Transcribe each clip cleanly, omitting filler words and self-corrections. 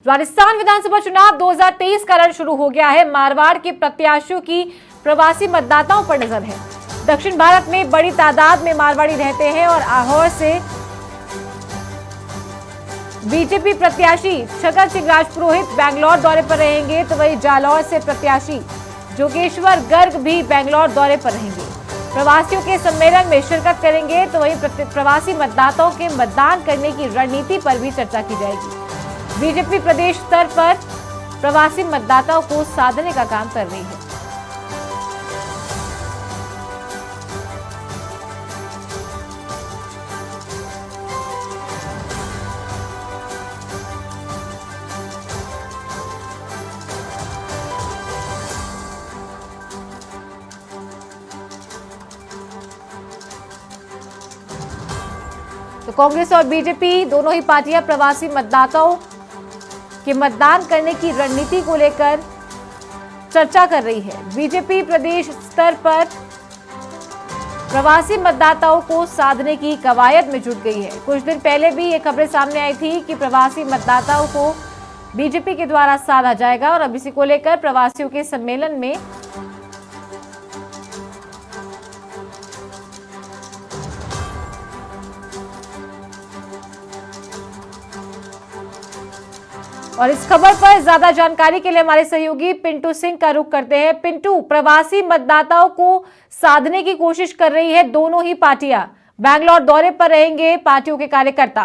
राजस्थान विधानसभा चुनाव 2023 का रण शुरू हो गया है। मारवाड़ के प्रत्याशियों की प्रवासी मतदाताओं पर नजर है। दक्षिण भारत में बड़ी तादाद में मारवाड़ी रहते हैं और आहोर से बीजेपी प्रत्याशी छगन सिंह राजपुरोहित बेंगलौर दौरे पर रहेंगे, तो वहीं जालौर से प्रत्याशी जोगेश्वर गर्ग भी बेंगलौर दौरे पर रहेंगे। प्रवासियों के सम्मेलन में शिरकत करेंगे, तो वहीं प्रवासी मतदाताओं के मतदान करने की रणनीति पर भी चर्चा की जाएगी। बीजेपी प्रदेश स्तर पर प्रवासी मतदाताओं को साधने का काम कर रही है। तो कांग्रेस और बीजेपी दोनों ही पार्टियां प्रवासी मतदाताओं के मतदान करने की रणनीति को लेकर चर्चा कर रही है। बीजेपी प्रदेश स्तर पर प्रवासी मतदाताओं को साधने की कवायद में जुट गई है। कुछ दिन पहले भी ये खबरें सामने आई थी कि प्रवासी मतदाताओं को बीजेपी के द्वारा साधा जाएगा और अब इसी को लेकर प्रवासियों के सम्मेलन में और इस खबर पर ज्यादा जानकारी के लिए हमारे सहयोगी पिंटू सिंह का रुख करते हैं। पिंटू, प्रवासी मतदाताओं को साधने की कोशिश कर रही है दोनों ही पार्टियां, बेंगलौर दौरे पर रहेंगे पार्टियों के कार्यकर्ता।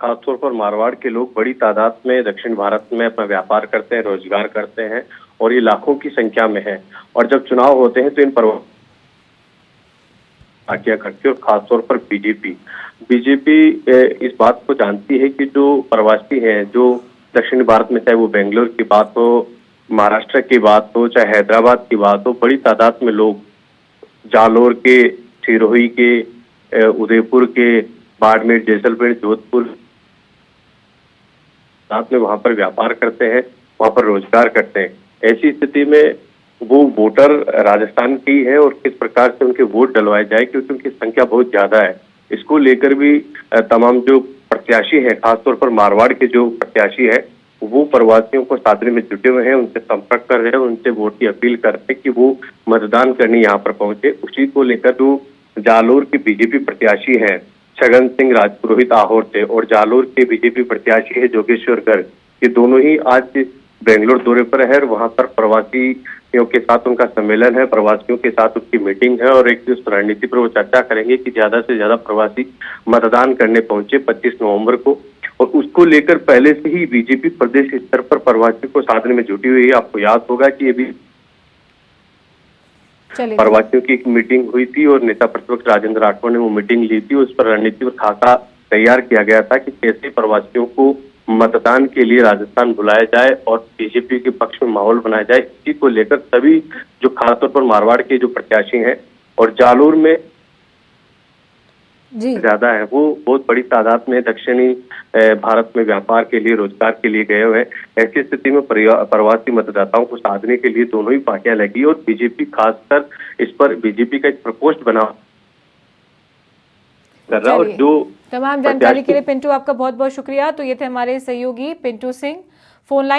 खासतौर पर मारवाड़ के लोग बड़ी तादाद में दक्षिण भारत में अपना व्यापार करते हैं, रोजगार करते हैं और ये लाखों की संख्या में है। और जब चुनाव होते हैं तो इन पार्टियां करती है और खासतौर पर बीजेपी इस बात को जानती है कि जो प्रवासी हैं, जो दक्षिण भारत में, चाहे वो बेंगलोर की बात हो, महाराष्ट्र की बात हो, चाहे हैदराबाद की बात हो, बड़ी तादाद में लोग जालोर के, सिरोही के, उदयपुर के, बाड़मेर, जैसलमेर, जोधपुर साथ में वहां पर व्यापार करते हैं, वहां पर रोजगार करते हैं। ऐसी स्थिति में वो वोटर राजस्थान की है और किस प्रकार से उनके वोट डलवाए जाए, क्योंकि उनकी संख्या बहुत ज्यादा है। इसको लेकर भी तमाम जो प्रत्याशी हैं, खासतौर पर मारवाड़ के जो प्रत्याशी है, वो प्रवासियों को साधने में जुटे हुए हैं, उनसे संपर्क कर रहे हैं, उनसे वोट की अपील करते हैं कि वो मतदान करने यहाँ पर पहुंचे। उसी को लेकर जो जालोर के बीजेपी प्रत्याशी हैं छगन सिंह राजपुरोहित आहोर से और जालोर के बीजेपी प्रत्याशी है जोगेश्वर गर्ग, ये दोनों ही आज बेंगलोर दौरे पर है। वहां पर प्रवासियों के साथ उनका सम्मेलन है, प्रवासियों के साथ उनकी मीटिंग है और एक उस रणनीति पर वो चर्चा करेंगे कि ज्यादा से ज्यादा प्रवासी मतदान करने पहुंचे 25 नवंबर को। और उसको लेकर पहले से ही बीजेपी प्रदेश स्तर पर प्रवासियों को साधने में जुटी हुई है। आपको याद होगा कि ये भी प्रवासियों की एक मीटिंग हुई थी और नेता प्रतिपक्ष राजेंद्र राठौड़ ने वो मीटिंग ली थी। उस पर रणनीति पर खाका तैयार किया गया था कि कैसे प्रवासियों को मतदान के लिए राजस्थान बुलाया जाए और बीजेपी के पक्ष में माहौल बनाया जाए। इसी को लेकर सभी जो खासतौर पर मारवाड़ के जो प्रत्याशी हैं और जालोर में ज्यादा है, वो बहुत बड़ी तादाद में दक्षिणी भारत में व्यापार के लिए, रोजगार के लिए गए हुए हैं। ऐसी स्थिति में प्रवासी मतदाताओं को साधने के लिए दोनों ही पार्टियां लगी और बीजेपी खासकर इस पर बीजेपी का एक प्रकोष्ठ बना कर रहा। और जो तमाम जानकारी के लिए पिंटू आपका बहुत बहुत शुक्रिया। तो ये थे हमारे सहयोगी पिंटू सिंह। Phone line